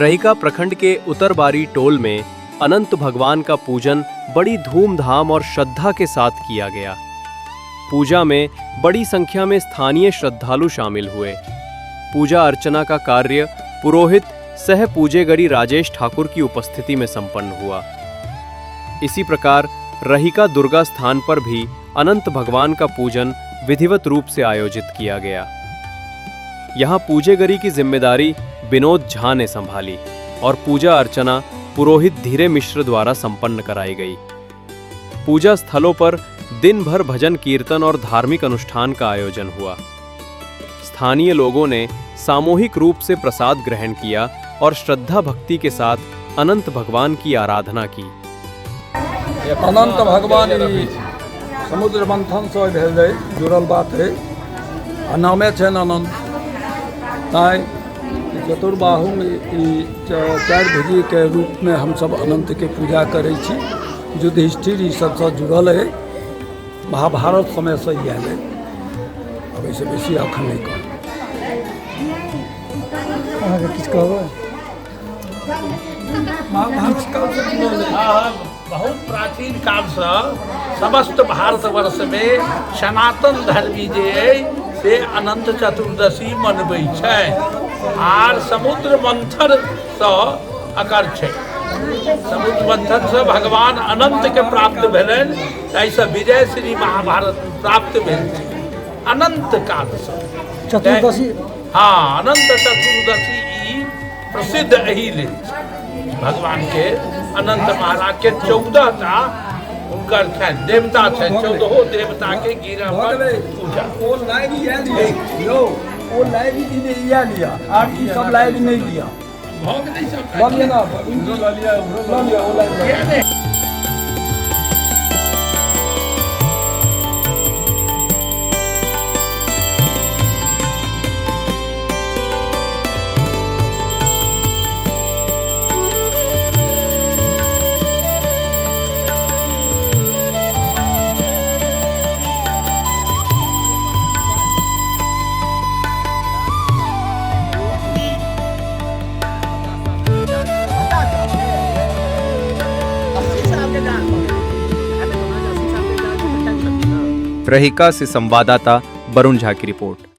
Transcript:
रहिका प्रखंड के उत्तरबारी टोल में अनंत भगवान का पूजन बड़ी धूमधाम और श्रद्धा के साथ किया गया। पूजा में बड़ी संख्या में स्थानीय श्रद्धालु शामिल हुए। पूजा अर्चना का कार्य पुरोहित सह पूजेगरी राजेश ठाकुर की उपस्थिति में संपन्न हुआ। इसी प्रकार रहिका दुर्गा स्थान पर भी अनंत भगवान का पूजन विधिवत रूप से आयोजित किया गया। यहाँ पूजेगरी की जिम्मेदारी विनोद झा ने संभाली और पूजा अर्चना पुरोहित धीरे मिश्र द्वारा संपन्न कराई गई। पूजा स्थलों पर दिन भर भजन कीर्तन और धार्मिक अनुष्ठान का आयोजन हुआ। स्थानीय लोगों ने सामूहिक रूप से प्रसाद ग्रहण किया और श्रद्धा भक्ति के साथ अनंत भगवान की आराधना की। अनंत भगवान समुद्र मंथन से भेल जुड़ल बात है। नामे छन अनंत ताई चतुर्बाहु चार भुजी के रूप में हम सब अनंत के पूजा करै छी। युधिष्ठिर ई सबसे जुड़ल है। महाभारत समय से ही आयल है। अब ऐसे बेसी अखन नहीं कहब। किछु कहबै? महाभारत काल से जुड़ल है। बहुत प्राचीन काल से समस्त भारतवर्ष में सनातन धर्मी जे से अनंत चतुर्दशी मनबै छै आर समुद्र मंथन से अकर छै। समुद्र मंथन से भगवान अनंत के प्राप्त भेलन, ऐसे विजय श्री महाभारत प्राप्त भेल छै। अनंत काल से चतुर्दशी, हाँ, अनंत चतुर्दशी ई प्रसिद्ध एहि लेल भगवान के अनंत महाराज के 14 टा उनकर देवता छै। 14 देवता के गिरा पर पूजा। वो लाइन ये लिया, वो लाइन इन्हें ये लिया और ये सब लाइन नहीं लिया। भोग नहीं सब बोल लिया ना, इनको ला लिया, वो लाइन। रहिका से संवाददाता वरुण झा की रिपोर्ट।